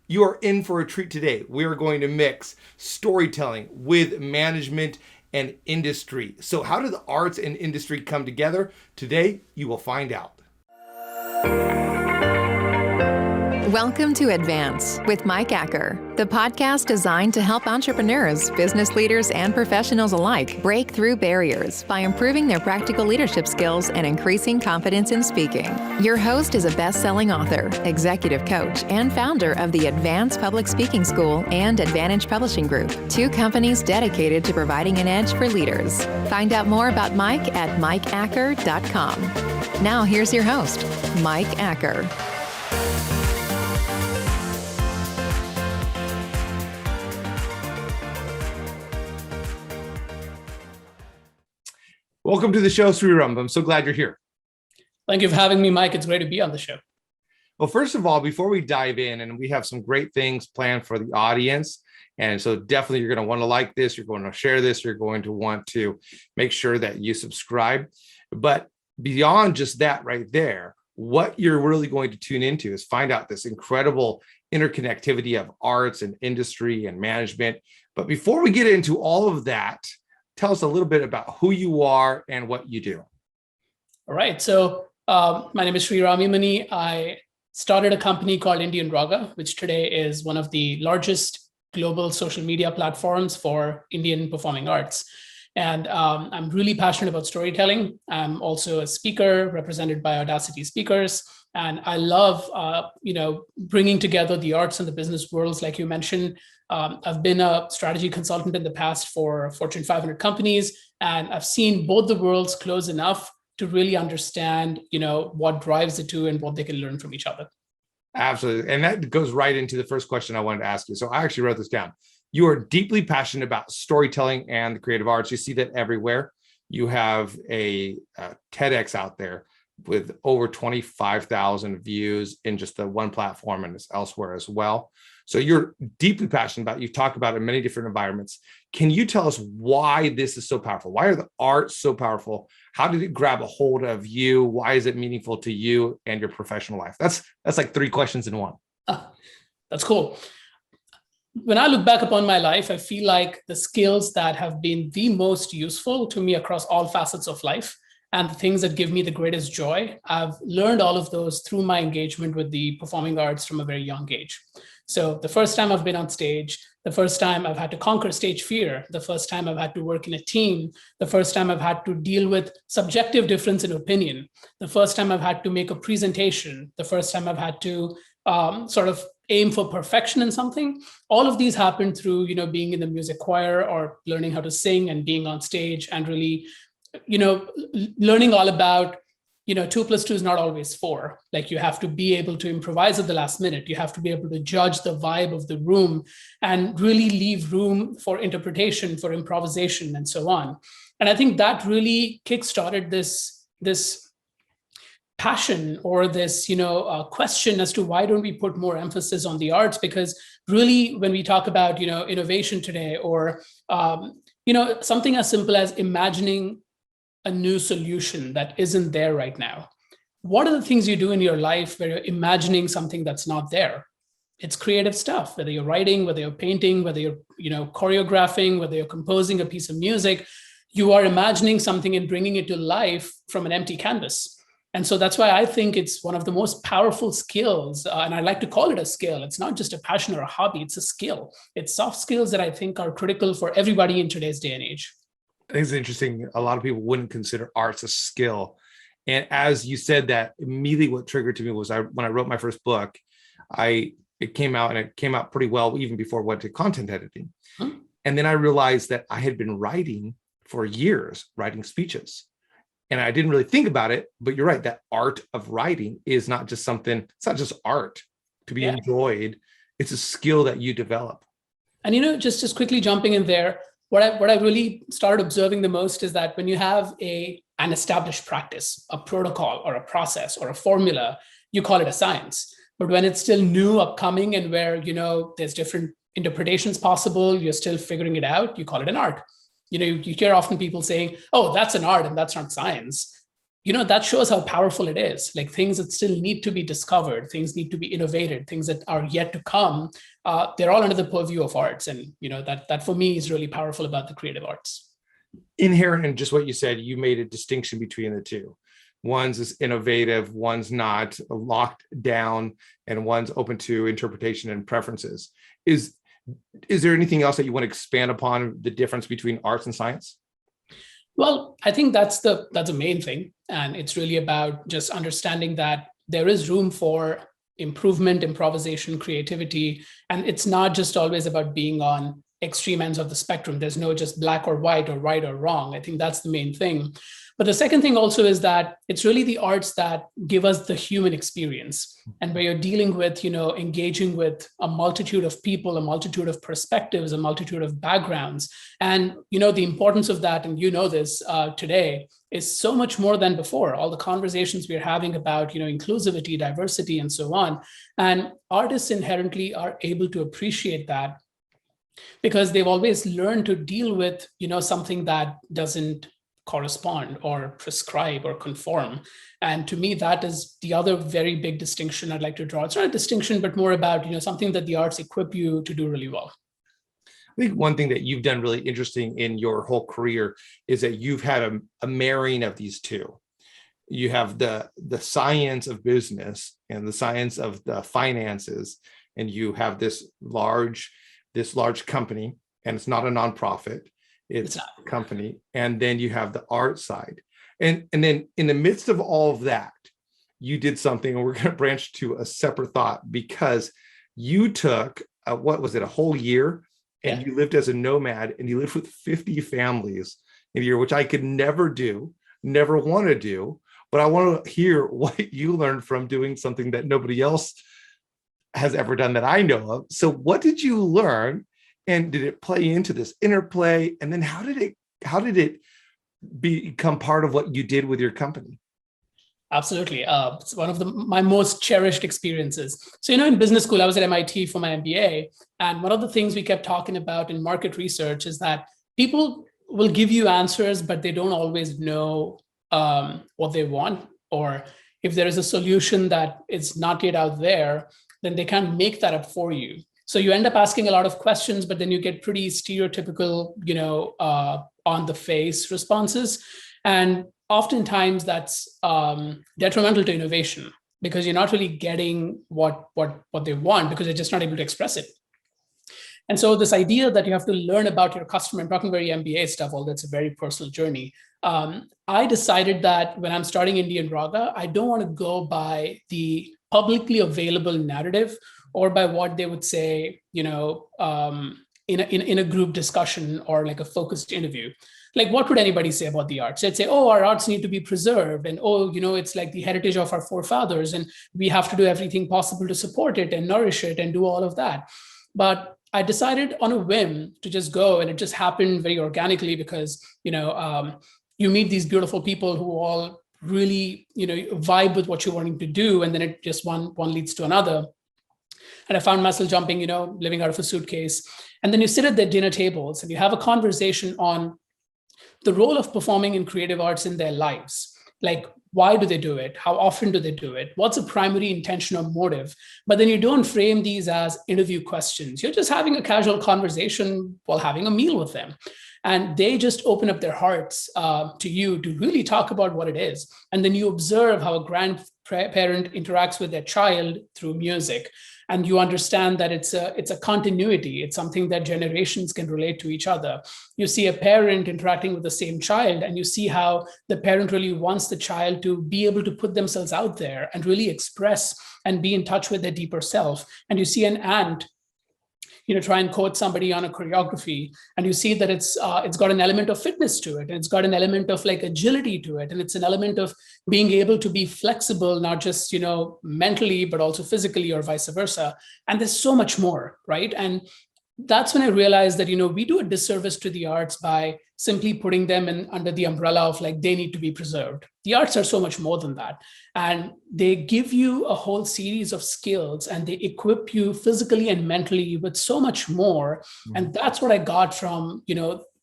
You are in for a treat today. We are going to mix storytelling with management and industry. So, how do the arts and industry come together? Today, you will find out. Welcome to Advance with Mike Acker, the podcast designed to help entrepreneurs, business leaders, and professionals alike break through barriers by improving their practical leadership skills and increasing confidence in speaking. Your host is a best-selling author, executive coach, and founder of the Advance Public Speaking School and Advantage Publishing Group, two companies dedicated to providing an edge for leaders. Find out more about Mike at mikeacker.com. Now here's your host, Mike Acker. Welcome to the show, Sriram. I'm so glad you're here. Thank you for having me, Mike. It's great to be on the show. Well, first of all, before we dive in, and we have some great things planned for the audience. And so definitely you're going to want to like this. You're going to share this. You're going to want to make sure that you subscribe. But beyond just that right there, what you're really going to tune into is find out this incredible interconnectivity of arts and industry and management. But before we get into all of that, tell us a little bit about who you are and what you do. All right. So my name is Sriram Emani. I started a company called Indian Raga, which today is one of the largest global social media platforms for Indian performing arts. And I'm really passionate about storytelling. I'm also a speaker represented by AUDACITY speakers. And I love, bringing together the arts and the business worlds, like you mentioned. I've been a strategy consultant in the past for Fortune 500 companies, and I've seen both the worlds close enough to really understand, what drives the two and what they can learn from each other. Absolutely. And that goes right into the first question I wanted to ask you. So I actually wrote this down. You are deeply passionate about storytelling and the creative arts. You see that everywhere. You have a TEDx out there with over 25,000 views in just the one platform, and it's elsewhere as well. So you're deeply passionate about it. You've talked about it in many different environments. Can you tell us why this is so powerful? Why are the arts so powerful? How did it grab a hold of you? Why is it meaningful to you and your professional life? That's like three questions in one. That's cool. When I look back upon my life, I feel like the skills that have been the most useful to me across all facets of life and the things that give me the greatest joy, I've learned all of those through my engagement with the performing arts from a very young age. So the first time I've been on stage, the first time I've had to conquer stage fear, the first time I've had to work in a team, the first time I've had to deal with subjective difference in opinion, the first time I've had to make a presentation, the first time I've had to sort of aim for perfection in something. All of these happened through, being in the music choir or learning how to sing and being on stage and really, learning all about 2 + 2 is not always 4. Like, you have to be able to improvise at the last minute. You have to be able to judge the vibe of the room and really leave room for interpretation, for improvisation, and so on. And I think that really kickstarted this passion or this, question as to why don't we put more emphasis on the arts? Because really, when we talk about, innovation today, or, something as simple as imagining a new solution that isn't there right now. What are the things you do in your life where you're imagining something that's not there? It's creative stuff, whether you're writing, whether you're painting, whether you're, choreographing, whether you're composing a piece of music, you are imagining something and bringing it to life from an empty canvas. And so that's why I think it's one of the most powerful skills. And I like to call it a skill. It's not just a passion or a hobby, it's a skill. It's soft skills that I think are critical for everybody in today's day and age. I think it's interesting. A lot of people wouldn't consider arts a skill. And as you said that, immediately what triggered to me was when I wrote my first book, it came out pretty well even before I went to content editing. And then I realized that I had been writing for years, writing speeches. And I didn't really think about it, but you're right, that art of writing is not just something, it's not just art to be enjoyed. It's a skill that you develop. And just quickly jumping in there, what I really started observing the most is that when you have an established practice, a protocol or a process or a formula, you call it a science. But when it's still new, upcoming, and where, there's different interpretations possible, you're still figuring it out, you call it an art. You hear often people saying, oh, that's an art and that's not science. that shows how powerful it is. Like things that still need to be discovered, things need to be innovated, things that are yet to come, they're all under the purview of arts. And that for me is really powerful about the creative arts. Inherent in just what you said, you made a distinction between the two. One's is innovative, one's not, locked down, and one's open to interpretation and preferences. Is there anything else that you want to expand upon the difference between arts and science? Well, I think that's the main thing. And it's really about just understanding that there is room for improvement, improvisation, creativity. And it's not just always about being on extreme ends of the spectrum. There's no just black or white or right or wrong. I think that's the main thing. But the second thing also is that it's really the arts that give us the human experience. And where you're dealing with, engaging with a multitude of people, a multitude of perspectives, a multitude of backgrounds. And, the importance of that, and this today, is so much more than before. All the conversations we're having about, inclusivity, diversity, and so on. And artists inherently are able to appreciate that because they've always learned to deal with, something that doesn't correspond or prescribe or conform. And to me, that is the other very big distinction I'd like to draw. It's not a distinction, but more about, something that the arts equip you to do really well. I think one thing that you've done really interesting in your whole career is that you've had a marrying of these two. You have the science of business and the science of the finances, and you have this large company, and it's not a nonprofit. It's a company. And then you have the art side. And then in the midst of all of that, you did something, and we're going to branch to a separate thought, because you took, a whole year, and you lived as a nomad, and you lived with 50 families in a year, which I could never do, never want to do. But I want to hear what you learned from doing something that nobody else has ever done that I know of. So what did you learn? And did it play into this interplay? And then how did it become part of what you did with your company? Absolutely. It's one of my most cherished experiences. So, in business school, I was at MIT for my MBA. And one of the things we kept talking about in market research is that people will give you answers, but they don't always know what they want. Or if there is a solution that is not yet out there, then they can't make that up for you. So you end up asking a lot of questions, but then you get pretty stereotypical, on the face responses. And oftentimes that's detrimental to innovation, because you're not really getting what they want, because they're just not able to express it. And so this idea that you have to learn about your customer, I'm talking very MBA stuff, although it's a very personal journey. I decided that when I'm starting Indian Raga, I don't want to go by the publicly available narrative or by what they would say, in a group discussion or like a focused interview. Like, what would anybody say about the arts? They'd say, oh, our arts need to be preserved. And, it's like the heritage of our forefathers, and we have to do everything possible to support it and nourish it and do all of that. But I decided on a whim to just go, and it just happened very organically because, you meet these beautiful people who all really, vibe with what you're wanting to do. And then it just one leads to another. And I found myself jumping, living out of a suitcase. And then you sit at their dinner tables and you have a conversation on the role of performing in creative arts in their lives. Like, why do they do it? How often do they do it? What's a primary intention or motive? But then you don't frame these as interview questions. You're just having a casual conversation while having a meal with them. And they just open up their hearts to you to really talk about what it is. And then you observe how a grandparent interacts with their child through music. And you understand that it's a continuity. It's something that generations can relate to each other. You see a parent interacting with the same child, and you see how the parent really wants the child to be able to put themselves out there and really express and be in touch with their deeper self. And you see an aunt, try and coach somebody on a choreography, and you see that it's got an element of fitness to it, and it's got an element of like agility to it, and it's an element of being able to be flexible, not just mentally, but also physically, or vice versa. And there's so much more, right? And that's when I realized that we do a disservice to the arts by simply putting them in under the umbrella of like they need to be preserved. The arts are so much more than that, and they give you a whole series of skills, and they equip you physically and mentally with so much more. Mm-hmm. And that's what I got from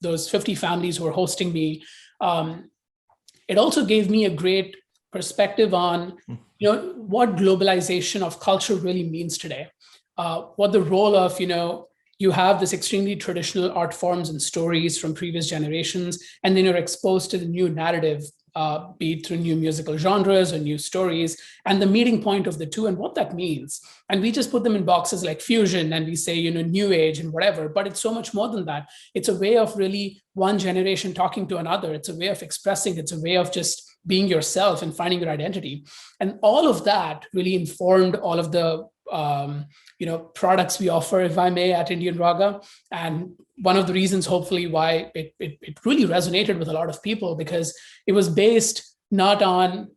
those 50 families who were hosting me. it also gave me a great perspective on, what globalization of culture really means today. What the role of, you have this extremely traditional art forms and stories from previous generations, and then you're exposed to the new narrative, be it through new musical genres or new stories, and the meeting point of the two and what that means. And we just put them in boxes like fusion, and we say, new age and whatever, but it's so much more than that. It's a way of really one generation talking to another. It's a way of expressing, it's a way of just being yourself and finding your identity. And all of that really informed all of the products we offer, if I may, at Indian Raga. And one of the reasons, hopefully, why it really resonated with a lot of people, because it was based not on,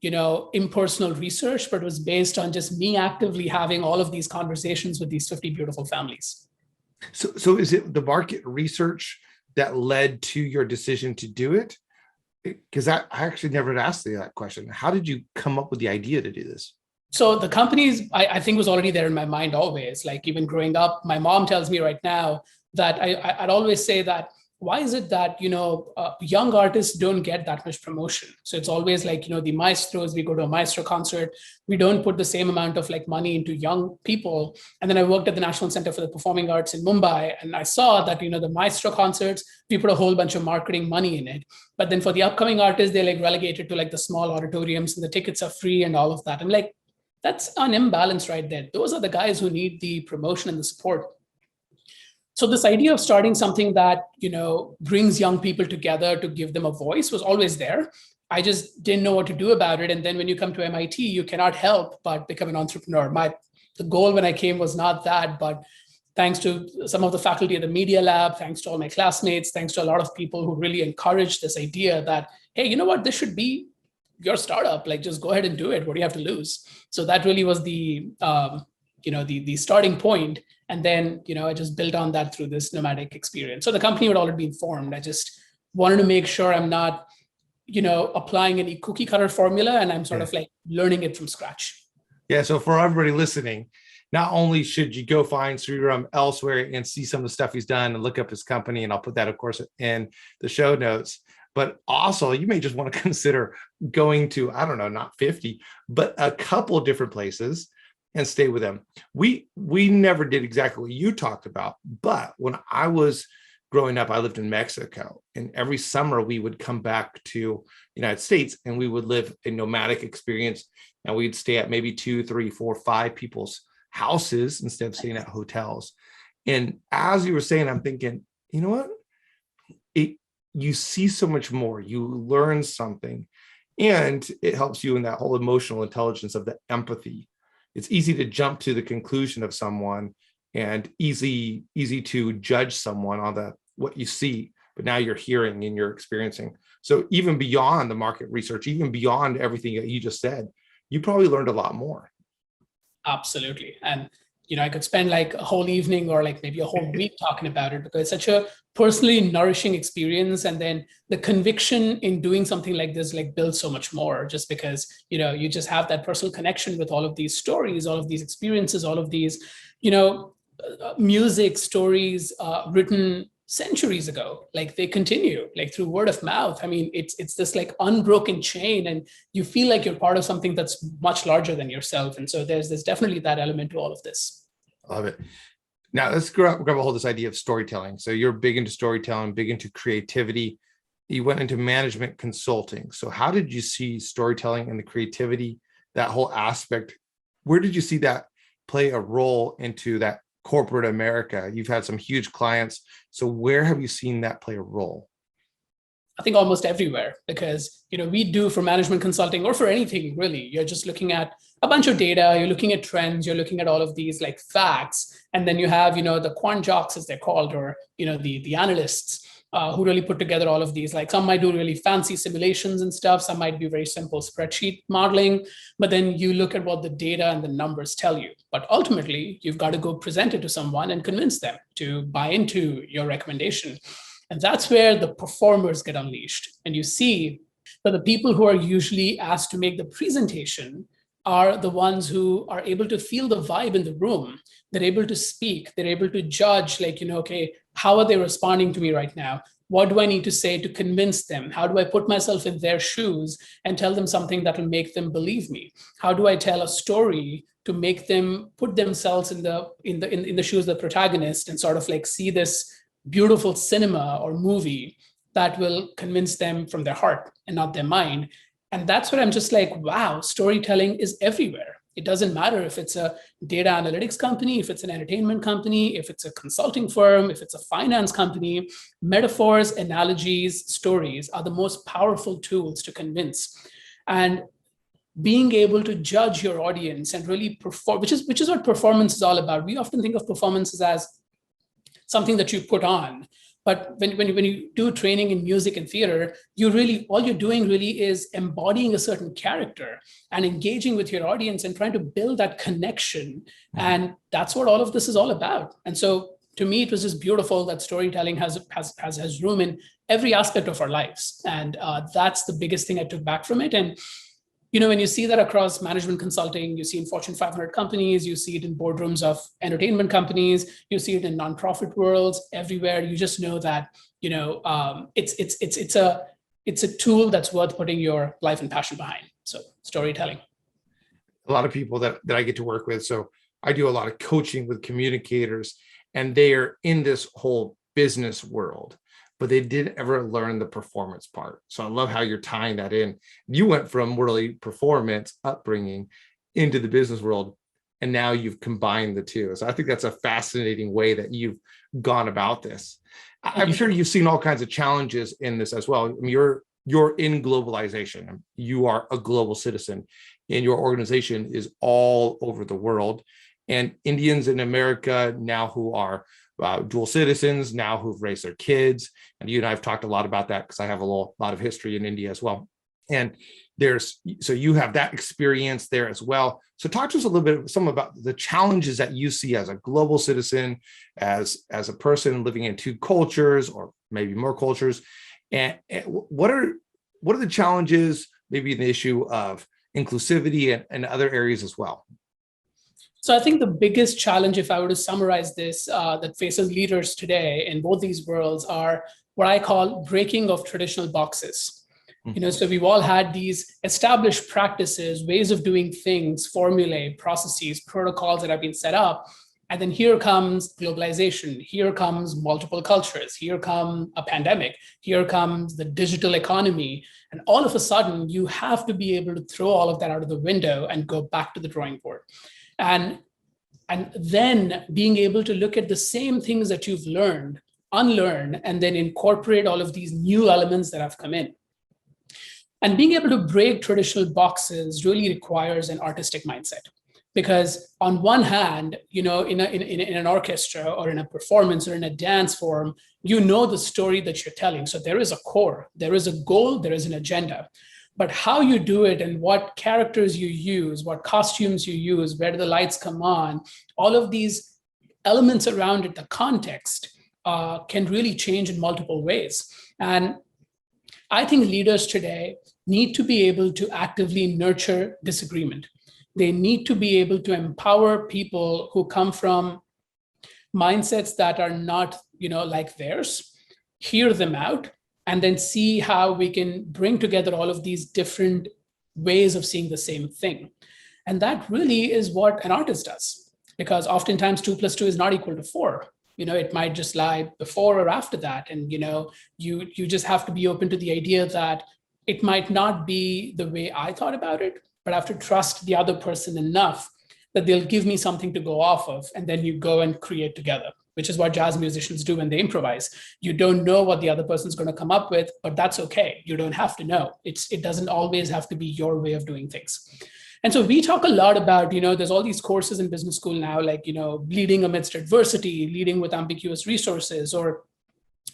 impersonal research, but it was based on just me actively having all of these conversations with these 50 beautiful families. So is it the market research that led to your decision to do it? Because I actually never asked you that question. How did you come up with the idea to do this? So the companies, I think, was already there in my mind always. Like even growing up, my mom tells me right now that I'd always say that, why is it that, young artists don't get that much promotion? So it's always like, the maestros, we go to a maestro concert, we don't put the same amount of like money into young people. And then I worked at the National Center for the Performing Arts in Mumbai, and I saw that, the maestro concerts, we put a whole bunch of marketing money in it. But then for the upcoming artists, they're like relegated to like the small auditoriums, and the tickets are free and all of that. I'm like, that's an imbalance right there. Those are the guys who need the promotion and the support. So this idea of starting something that, brings young people together to give them a voice was always there. I just didn't know what to do about it. And then when you come to MIT, you cannot help but become an entrepreneur. The goal when I came was not that, but thanks to some of the faculty at the Media Lab, thanks to all my classmates, thanks to a lot of people who really encouraged this idea that, hey, you know what, this should be your startup. Like, just go ahead and do it. What do you have to lose? So that really was the starting point. And then, I just built on that through this nomadic experience. So the company had already been formed. I just wanted to make sure I'm not, applying any cookie cutter formula, and I'm sort of like learning it from scratch. Yeah. So for everybody listening, not only should you go find Sriram elsewhere and see some of the stuff he's done and look up his company, and I'll put that, of course, in the show notes, but also you may just want to consider going to, I don't know, not 50, but a couple of different places and stay with them. We never did exactly what you talked about, but when I was growing up, I lived in Mexico, and every summer we would come back to the United States and we would live a nomadic experience, and we'd stay at maybe 2, 3, 4, 5 people's houses instead of staying at hotels. And as you were saying, I'm thinking, you know what? You see so much more, you learn something, and it helps you in that whole emotional intelligence of the empathy. It's easy to jump to the conclusion of someone and easy to judge someone on what you see, but now you're hearing and you're experiencing. So even beyond the market research, even beyond everything that you just said, you probably learned a lot more. Absolutely. And I could spend like a whole evening or like maybe a whole week talking about it, because it's such a personally nourishing experience. And then the conviction in doing something like this like builds so much more, just because, you just have that personal connection with all of these stories, all of these experiences, all of these, music stories written centuries ago. Like they continue like through word of mouth. I mean, it's this like unbroken chain, and you feel like you're part of something that's much larger than yourself. And so there's definitely that element to all of this. Love it. Now let's grab a hold of this idea of storytelling. So you're big into storytelling, big into creativity. You went into management consulting. So how did you see storytelling and the creativity, that whole aspect? Where did you see that play a role into that corporate America? You've had some huge clients. So where have you seen that play a role? I think almost everywhere, because, we do for management consulting or for anything really, you're just looking at a bunch of data, you're looking at trends, you're looking at all of these like facts. And then you have, the quant jocks as they're called, or, the analysts who really put together all of these. Like some might do really fancy simulations and stuff. Some might be very simple spreadsheet modeling, but then you look at what the data and the numbers tell you. But ultimately, you've got to go present it to someone and convince them to buy into your recommendation. And that's where the performers get unleashed. And you see that the people who are usually asked to make the presentation are the ones who are able to feel the vibe in the room. They're able to speak. They're able to judge, like, okay, how are they responding to me right now? What do I need to say to convince them? How do I put myself in their shoes and tell them something that will make them believe me? How do I tell a story to make them put themselves in the shoes of the protagonist and sort of like see this beautiful cinema or movie that will convince them from their heart and not their mind? And that's what I'm just like, wow, storytelling is everywhere. It doesn't matter if it's a data analytics company, if it's an entertainment company, if it's a consulting firm, if it's a finance company. Metaphors, analogies, stories are the most powerful tools to convince. And being able to judge your audience and really perform, which is what performance is all about. We often think of performances as something that you put on. But when you do training in music and theater, all you're doing really is embodying a certain character and engaging with your audience and trying to build that connection. And that's what all of this is all about. And so to me, it was just beautiful that storytelling has room in every aspect of our lives. And that's the biggest thing I took back from it. And when you see that across management consulting, you see in Fortune 500 companies, you see it in boardrooms of entertainment companies, you see it in nonprofit worlds, everywhere. You just know that it's a tool that's worth putting your life and passion behind. So storytelling. A lot of people that I get to work with. So I do a lot of coaching with communicators, and they are in this whole business world, but they didn't ever learn the performance part. So I love how you're tying that in. You went from really performance upbringing into the business world, and now you've combined the two. So I think that's a fascinating way that you've gone about this. I'm sure you've seen all kinds of challenges in this as well. I mean, you're in globalization. You are a global citizen, and your organization is all over the world. And Indians in America now who are dual citizens, now who've raised their kids. And you and I have talked a lot about that because I have a lot of history in India as well. And so you have that experience there as well. So talk to us a little bit about the challenges that you see as a global citizen, as a person living in two cultures or maybe more cultures. And what are the challenges, maybe the issue of inclusivity and other areas as well? So I think the biggest challenge, if I were to summarize this, that faces leaders today in both these worlds are what I call breaking of traditional boxes. So we've all had these established practices, ways of doing things, formulae, processes, protocols that have been set up. And then here comes globalization. Here comes multiple cultures. Here comes a pandemic. Here comes the digital economy. And all of a sudden, you have to be able to throw all of that out of the window and go back to the drawing board. And then being able to look at the same things that you've learned, unlearn, and then incorporate all of these new elements that have come in. And being able to break traditional boxes really requires an artistic mindset. Because on one hand, in an orchestra or in a performance or in a dance form, the story that you're telling. So there is a core, there is a goal, there is an agenda. But how you do it and what characters you use, what costumes you use, where do the lights come on, all of these elements around it, the context, can really change in multiple ways. And I think leaders today need to be able to actively nurture disagreement. They need to be able to empower people who come from mindsets that are not, like theirs, hear them out, and then see how we can bring together all of these different ways of seeing the same thing. And that really is what an artist does, because oftentimes 2 + 2 is not equal to 4. It might just lie before or after that. And, you just have to be open to the idea that it might not be the way I thought about it, but I have to trust the other person enough that they'll give me something to go off of. And then you go and create together, which is what jazz musicians do when they improvise. You don't know what the other person's going to come up with, but that's okay. You don't have to know. It doesn't always have to be your way of doing things. And so we talk a lot about, there's all these courses in business school now, like, leading amidst adversity, leading with ambiguous resources, or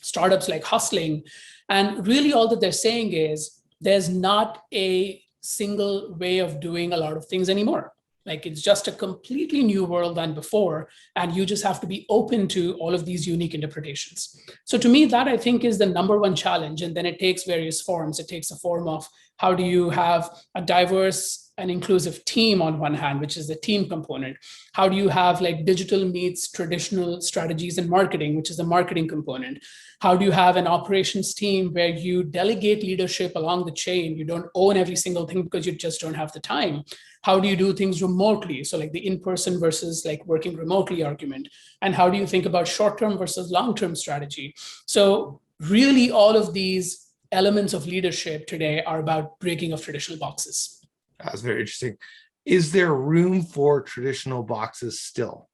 startups like hustling. And really all that they're saying is there's not a single way of doing a lot of things anymore. Like it's just a completely new world than before. And you just have to be open to all of these unique interpretations. So to me, that I think is the number one challenge. And then it takes various forms. It takes a form of how do you have a diverse and inclusive team on one hand, which is the team component. How do you have like digital meets traditional strategies and marketing, which is the marketing component? How do you have an operations team where you delegate leadership along the chain? You don't own every single thing because you just don't have the time. How do you do things remotely? So like the in-person versus like working remotely argument. And how do you think about short-term versus long-term strategy? So really all of these elements of leadership today are about breaking of traditional boxes. That's very interesting. Is there room for traditional boxes still?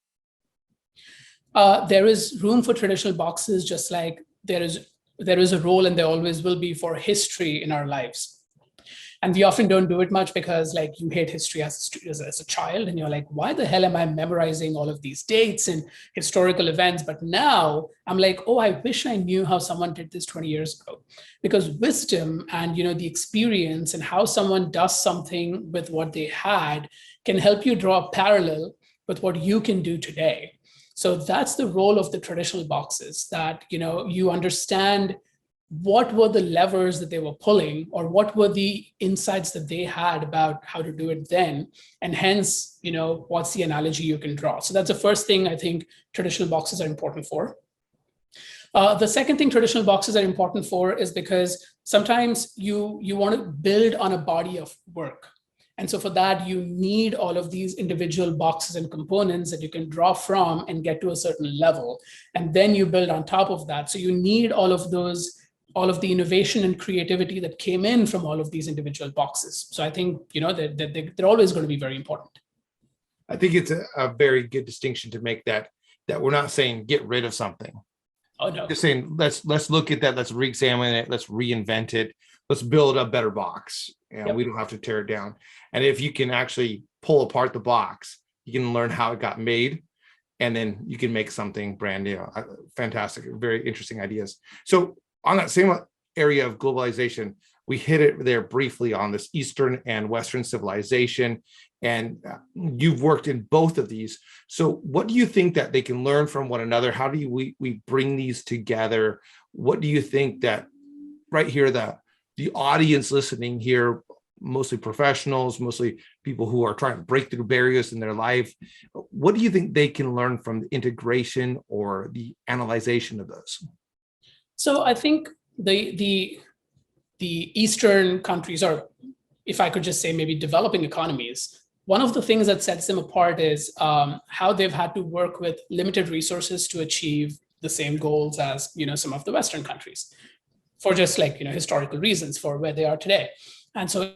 There is room for traditional boxes, just like there is a role and there always will be for history in our lives. And we often don't do it much because like you hate history as a child and you're like, why the hell am I memorizing all of these dates and historical events? But now I'm like, oh, I wish I knew how someone did this 20 years ago. Because wisdom and the experience and how someone does something with what they had can help you draw a parallel with what you can do today. So that's the role of the traditional boxes, that you understand what were the levers that they were pulling, or what were the insights that they had about how to do it then, and hence what's the analogy you can draw. So that's the first thing I think traditional boxes are important for. The second thing traditional boxes are important for is because sometimes you want to build on a body of work. And so for that, you need all of these individual boxes and components that you can draw from and get to a certain level. And then you build on top of that. So you need all of the innovation and creativity that came in from all of these individual boxes. So I think, they're always going to be very important. I think it's a very good distinction to make, that we're not saying get rid of something. Oh, no. Just saying, let's look at that. Let's re-examine it. Let's reinvent it. Let's build a better box. Yep. We don't have to tear it down. And if you can actually pull apart the box, you can learn how it got made, and then you can make something brand new. Fantastic. Very interesting ideas. So on that same area of globalization, we hit it there briefly on this Eastern and Western civilization, and you've worked in both of these. So what do you think that they can learn from one another? How do we bring these together? What do you think that right here, the audience listening here, mostly professionals, mostly people who are trying to break through barriers in their life, what do you think they can learn from the integration or the analyzation of those? So I think the Eastern countries, or if I could just say maybe developing economies, one of the things that sets them apart is how they've had to work with limited resources to achieve the same goals as some of the Western countries, for just like historical reasons for where they are today. And so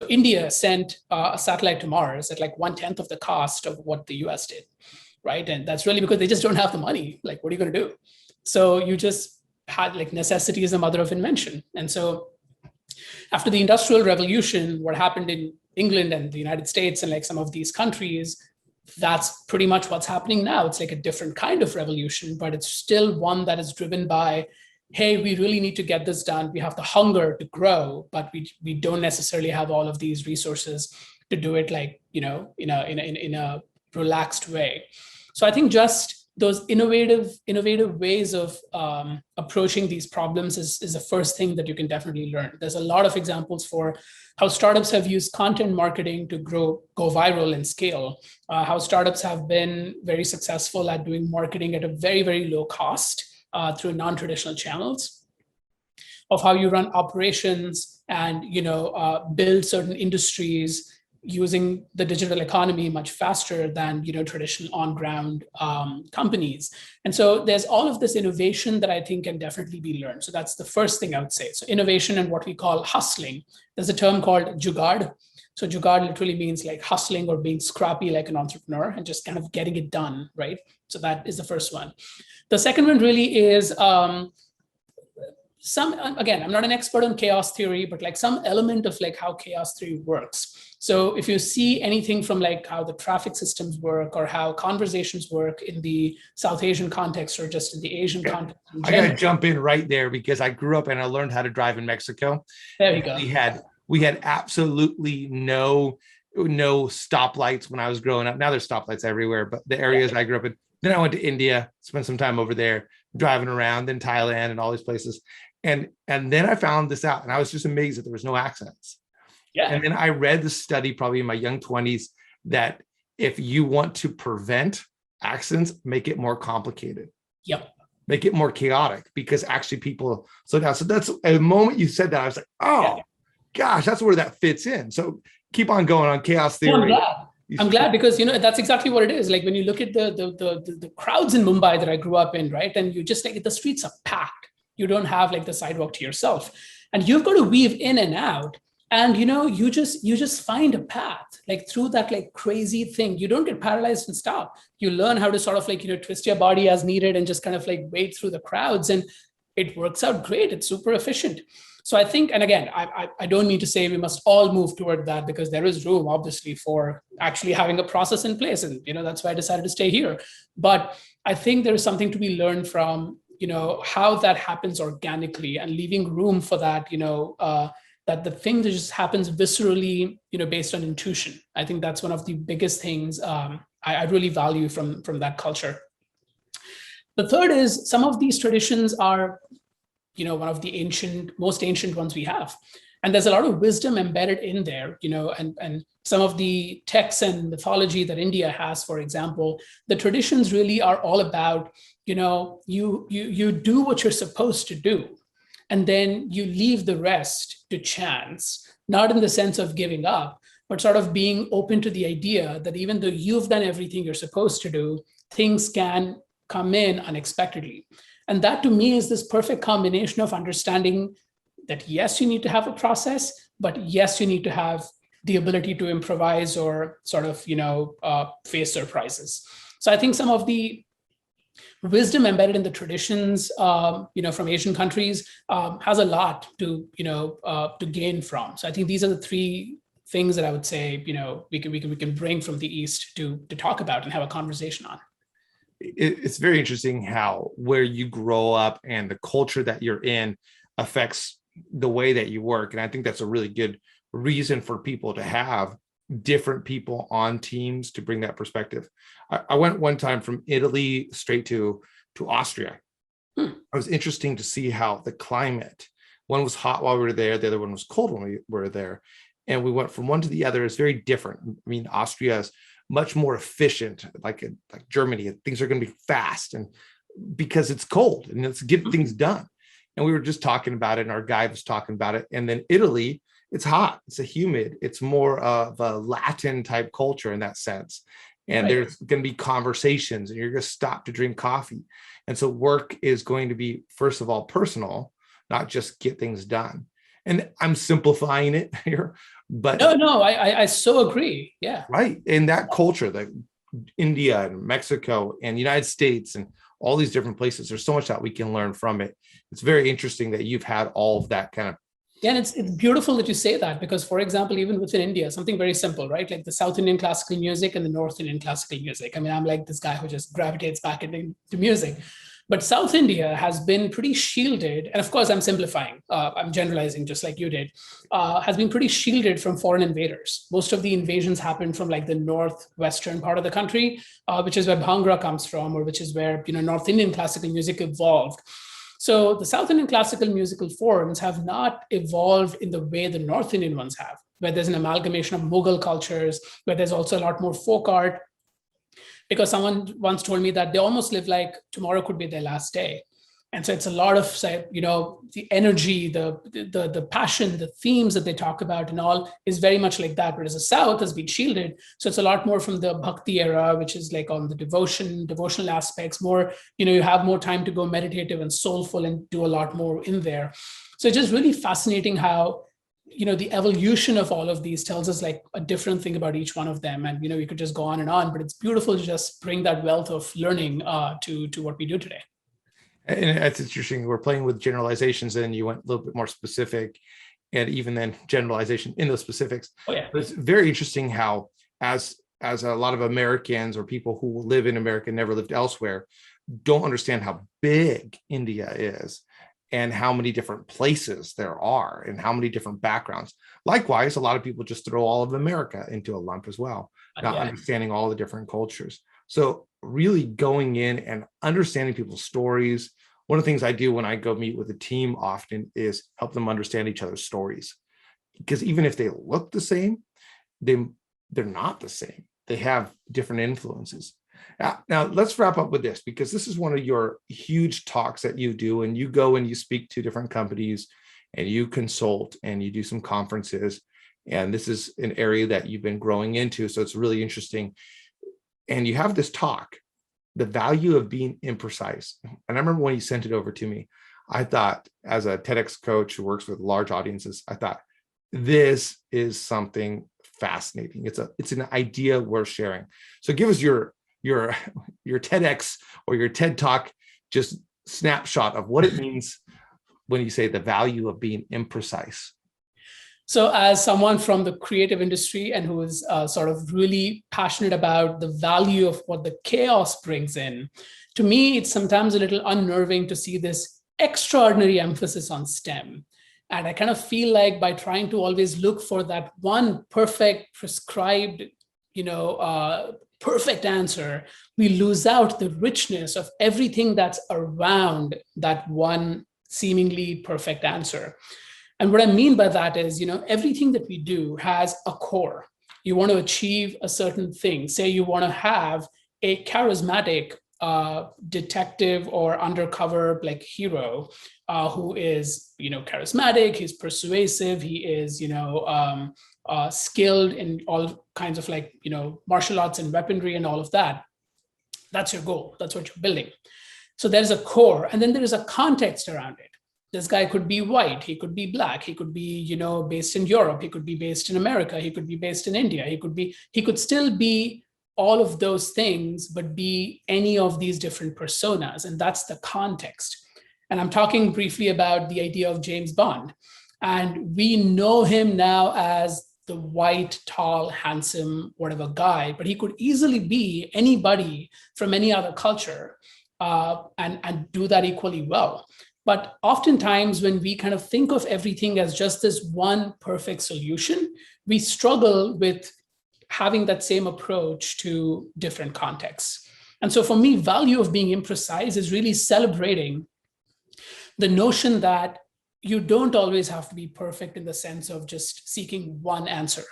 India sent a satellite to Mars at like 1/10 of the cost of what the US did, right? And that's really because they just don't have the money. Like, what are you going to do? So you just had like necessity is the mother of invention. And so after the Industrial Revolution, what happened in England and the United States and like some of these countries, that's pretty much what's happening now. It's like a different kind of revolution, but it's still one that is driven by, hey, we really need to get this done. We have the hunger to grow, but we don't necessarily have all of these resources to do it like, in a relaxed way. So I think just those innovative ways of approaching these problems is the first thing that you can definitely learn. There's a lot of examples for how startups have used content marketing to go viral and scale, how startups have been very successful at doing marketing at a very, very low cost through non-traditional channels, of how you run operations and build certain industries using the digital economy much faster than traditional on-ground companies. And so there's all of this innovation that I think can definitely be learned. So that's the first thing I would say. So innovation and what we call hustling. There's a term called jugaad. So jugaad literally means like hustling or being scrappy like an entrepreneur and just kind of getting it done, right? So that is the first one. The second one really is again, I'm not an expert on chaos theory, but like some element of like how chaos theory works. So if you see anything from like how the traffic systems work or how conversations work in the South Asian context or just in the Asian context. I got to jump in right there because I grew up and I learned how to drive in Mexico. There you go. We had absolutely no no stoplights when I was growing up. Now there's stoplights everywhere, but the areas I grew up in. Then I went to India, spent some time over there, driving around, then Thailand and all these places. And then I found this out, and I was just amazed that there was no accents. Yeah. And then I read the study probably in my young 20s that if you want to prevent accents, make it more complicated. Yep. Make it more chaotic, because actually people slow down. So that's the moment you said that, I was like, oh gosh, that's where that fits in. So keep on going on chaos theory. I'm glad because, that's exactly what it is. Like when you look at the crowds in Mumbai that I grew up in, right? And you just like, the streets are packed. You don't have like the sidewalk to yourself, and you've got to weave in and out. And, you just find a path like through that like crazy thing. You don't get paralyzed and stop. You learn how to sort of like, twist your body as needed and just kind of like wade through the crowds, and it works out great. It's super efficient. So I think, and again, I don't mean to say we must all move toward that, because there is room obviously for actually having a process in place. And, that's why I decided to stay here. But I think there is something to be learned from, how that happens organically, and leaving room for that, that the thing that just happens viscerally, based on intuition. I think that's one of the biggest things I really value from that culture. The third is some of these traditions are, one of the most ancient ones we have. And there's a lot of wisdom embedded in there, and some of the texts and mythology that India has, for example, the traditions really are all about, you do what you're supposed to do, and then you leave the rest to chance, not in the sense of giving up, but sort of being open to the idea that even though you've done everything you're supposed to do, things can come in unexpectedly. And that to me is this perfect combination of understanding that, yes, you need to have a process, but yes, you need to have the ability to improvise or sort of, face surprises. So I think some of the wisdom embedded in the traditions, from Asian countries has a lot to, to gain from. So I think these are the three things that I would say, we can bring from the East to talk about and have a conversation on. It's very interesting how where you grow up and the culture that you're in affects the way that you work. And I think that's a really good reason for people to have different people on teams to bring that perspective. I went one time from Italy straight to Austria. It was interesting to see how the climate, one was hot while we were there, the other one was cold when we were there. And we went from one to the other. It's very different. I mean, Austria is much more efficient, like Germany. Things are going to be fast, and because it's cold and let's get things done. And we were just talking about it, and our guy was talking about it. And then Italy, it's hot, it's a humid, it's more of a Latin type culture in that sense. And there's going to be conversations, and you're going to stop to drink coffee. And so work is going to be, first of all, personal, not just get things done. And I'm simplifying it here, but no, I so agree. Yeah. Right. In that culture, like India and Mexico and the United States and all these different places, there's so much that we can learn from it. It's very interesting that you've had all of that kind of. Yeah, and it's beautiful that you say that, because, for example, even within India, something very simple, right? Like the South Indian classical music and the North Indian classical music. I mean, I'm like this guy who just gravitates back into music. But South India has been pretty shielded, and of course I'm simplifying, I'm generalizing just like you did, has been pretty shielded from foreign invaders. Most of the invasions happened from like the northwestern part of the country, which is where Bhangra comes from, or which is where North Indian classical music evolved. So the South Indian classical musical forms have not evolved in the way the North Indian ones have, where there's an amalgamation of Mughal cultures, where there's also a lot more folk art. Because someone once told me that they almost live like tomorrow could be their last day. And so it's a lot of, the energy, the passion, the themes that they talk about and all is very much like that. Whereas the South has been shielded. So it's a lot more from the Bhakti era, which is like on the devotional aspects, more, you have more time to go meditative and soulful and do a lot more in there. So it's just really fascinating how, the evolution of all of these tells us like a different thing about each one of them. And, we could just go on, but it's beautiful to just bring that wealth of learning to what we do today. And that's interesting. We're playing with generalizations, and you went a little bit more specific, and even then generalization in those specifics. Oh, yeah. But it's very interesting how, as a lot of Americans or people who live in America, never lived elsewhere, don't understand how big India is. and how many different places there are and how many different backgrounds. Likewise, a lot of people just throw all of America into a lump as well, not understanding all the different cultures. So really going in and understanding people's stories. One of the things I do when I go meet with a team often is help them understand each other's stories. Because even if they look the same, they're not the same. They have different influences. Now, let's wrap up with this, because this is one of your huge talks that you do, and you go and you speak to different companies and you consult and you do some conferences. And this is an area that you've been growing into. So it's really interesting. And you have this talk, the value of being imprecise. And I remember when you sent it over to me, I thought, as a TEDx coach who works with large audiences, I thought, this is something fascinating. It's an idea worth sharing. So give us your TEDx or your TED Talk, just snapshot of what it means when you say the value of being imprecise. So as someone from the creative industry and who is sort of really passionate about the value of what the chaos brings in, to me, it's sometimes a little unnerving to see this extraordinary emphasis on STEM. And I kind of feel like by trying to always look for that one perfect, prescribed, perfect answer, we lose out the richness of everything that's around that one seemingly perfect answer. And what I mean by that is, everything that we do has a core. You want to achieve a certain thing. Say you want to have a charismatic detective or undercover hero who is, charismatic, he's persuasive, he is, skilled in all kinds of martial arts and weaponry and all of that. That's your goal. That's what you're building. So there's a core, and then there is a context around it. This guy could be white, he could be black, he could be, based in Europe, he could be based in America, he could be based in India, he could still be all of those things, but be any of these different personas. And that's the context. And I'm talking briefly about the idea of James Bond. And we know him now as the white, tall, handsome, whatever guy, but he could easily be anybody from any other culture and do that equally well. But oftentimes when we kind of think of everything as just this one perfect solution, we struggle with having that same approach to different contexts. And so for me, value of being imprecise is really celebrating the notion that you don't always have to be perfect in the sense of just seeking one answer.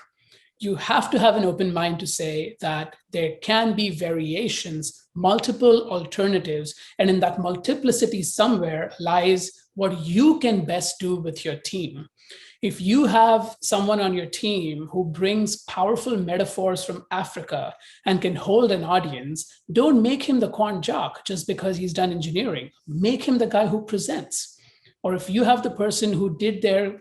You have to have an open mind to say that there can be variations, multiple alternatives, and in that multiplicity somewhere lies what you can best do with your team. If you have someone on your team who brings powerful metaphors from Africa and can hold an audience, don't make him the quant jock just because he's done engineering. Make him the guy who presents. Or if you have the person who did their,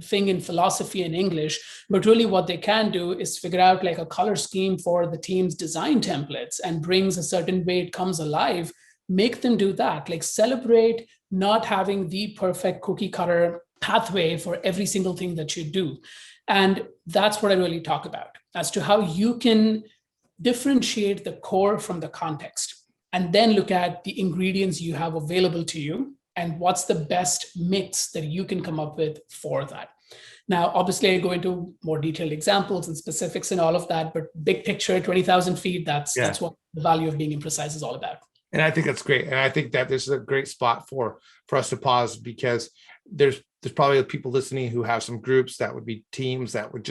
thing in philosophy and English, but really what they can do is figure out a color scheme for the team's design templates and brings a certain way it comes alive, make them do that. Celebrate not having the perfect cookie cutter pathway for every single thing that you do. And that's what I really talk about, as to how you can differentiate the core from the context, and then look at the ingredients you have available to you and what's the best mix that you can come up with for that. Now, obviously, I go into more detailed examples and specifics and all of that, but big picture, 20,000 feet, that's what the value of being imprecise is all about. And I think that's great. And I think that this is a great spot for us to pause, because there's probably people listening who have some groups that would be teams that would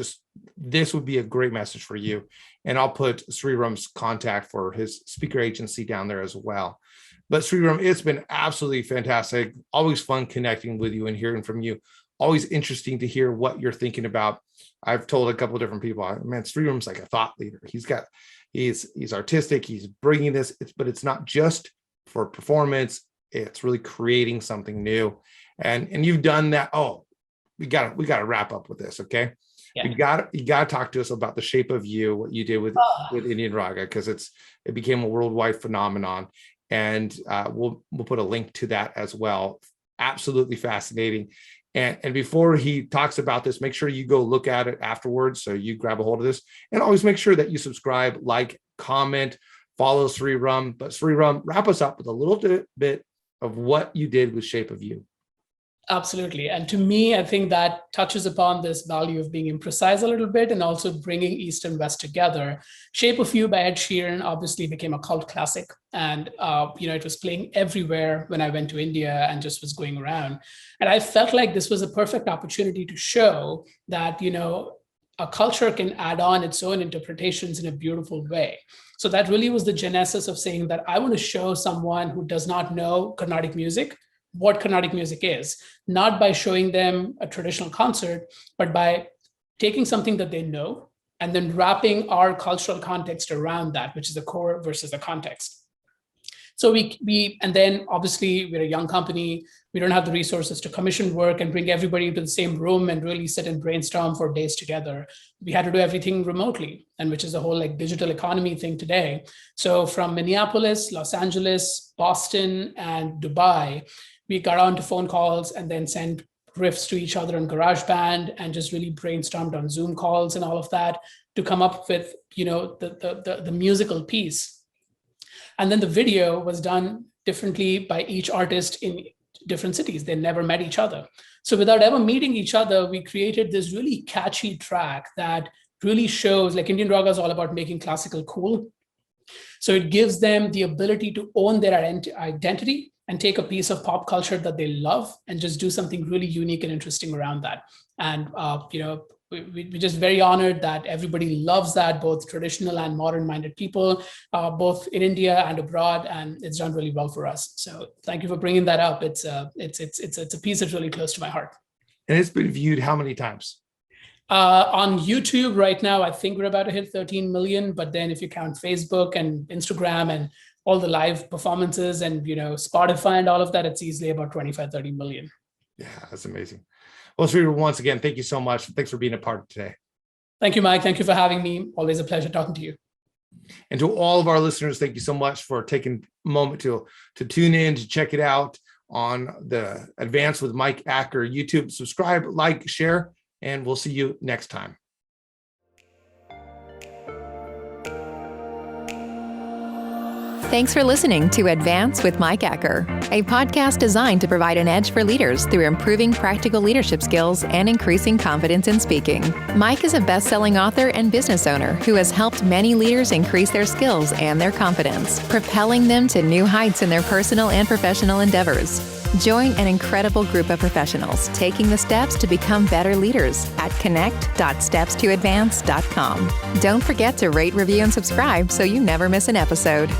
this would be a great message for you. And I'll put Sriram's contact for his speaker agency down there as well. But Sriram, it's been absolutely fantastic. Always fun connecting with you and hearing from you. Always interesting to hear what you're thinking about. I've told a couple of different people, man, Sriram's like a thought leader. He's artistic. He's bringing this, but it's not just for performance. It's really creating something new. And you've done that. Oh, we got to wrap up with this. Okay. Yeah. You got to talk to us about the shape of you, what you did with Indian Raga, because it became a worldwide phenomenon. And we'll put a link to that as well. Absolutely fascinating. And before he talks about this, make sure you go look at it afterwards. So you grab a hold of this, and always make sure that you subscribe, like, comment, follow Sriram. But Sriram, wrap us up with a little bit of what you did with Shape of You. Absolutely. And to me, I think that touches upon this value of being imprecise a little bit and also bringing East and West together. Shape of You by Ed Sheeran obviously became a cult classic. And, it was playing everywhere when I went to India and just was going around. And I felt like this was a perfect opportunity to show that, a culture can add on its own interpretations in a beautiful way. So that really was the genesis of saying that I want to show someone who does not know Carnatic music what Carnatic music is, not by showing them a traditional concert, but by taking something that they know and then wrapping our cultural context around that, which is the core versus the context. So and then obviously we're a young company. We don't have the resources to commission work and bring everybody into the same room and really sit and brainstorm for days together. We had to do everything remotely, and which is the whole digital economy thing today. So from Minneapolis, Los Angeles, Boston, and Dubai, we got onto phone calls and then sent riffs to each other on GarageBand and just really brainstormed on Zoom calls and all of that to come up with, the musical piece. And then the video was done differently by each artist in different cities. They never met each other. So without ever meeting each other, we created this really catchy track that really shows, Indian Raga is all about making classical cool. So it gives them the ability to own their identity and take a piece of pop culture that they love and just do something really unique and interesting around that. And, we're just very honored that everybody loves that, both traditional and modern-minded people, both in India and abroad, and it's done really well for us. So thank you for bringing that up. It's a piece that's really close to my heart. And it's been viewed how many times? On YouTube right now, I think we're about to hit 13 million, but then if you count Facebook and Instagram and all the live performances and, Spotify and all of that, it's easily about 25, 30 million. Yeah, that's amazing. Well, Sriram, once again, thank you so much. Thanks for being a part of today. Thank you, Mike. Thank you for having me. Always a pleasure talking to you. And to all of our listeners, thank you so much for taking a moment to tune in, to check it out on the Advance with Mike Acker YouTube. Subscribe, like, share, and we'll see you next time. Thanks for listening to Advance with Mike Acker, a podcast designed to provide an edge for leaders through improving practical leadership skills and increasing confidence in speaking. Mike is a best-selling author and business owner who has helped many leaders increase their skills and their confidence, propelling them to new heights in their personal and professional endeavors. Join an incredible group of professionals taking the steps to become better leaders at connect.stepstoadvance.com. Don't forget to rate, review, and subscribe so you never miss an episode.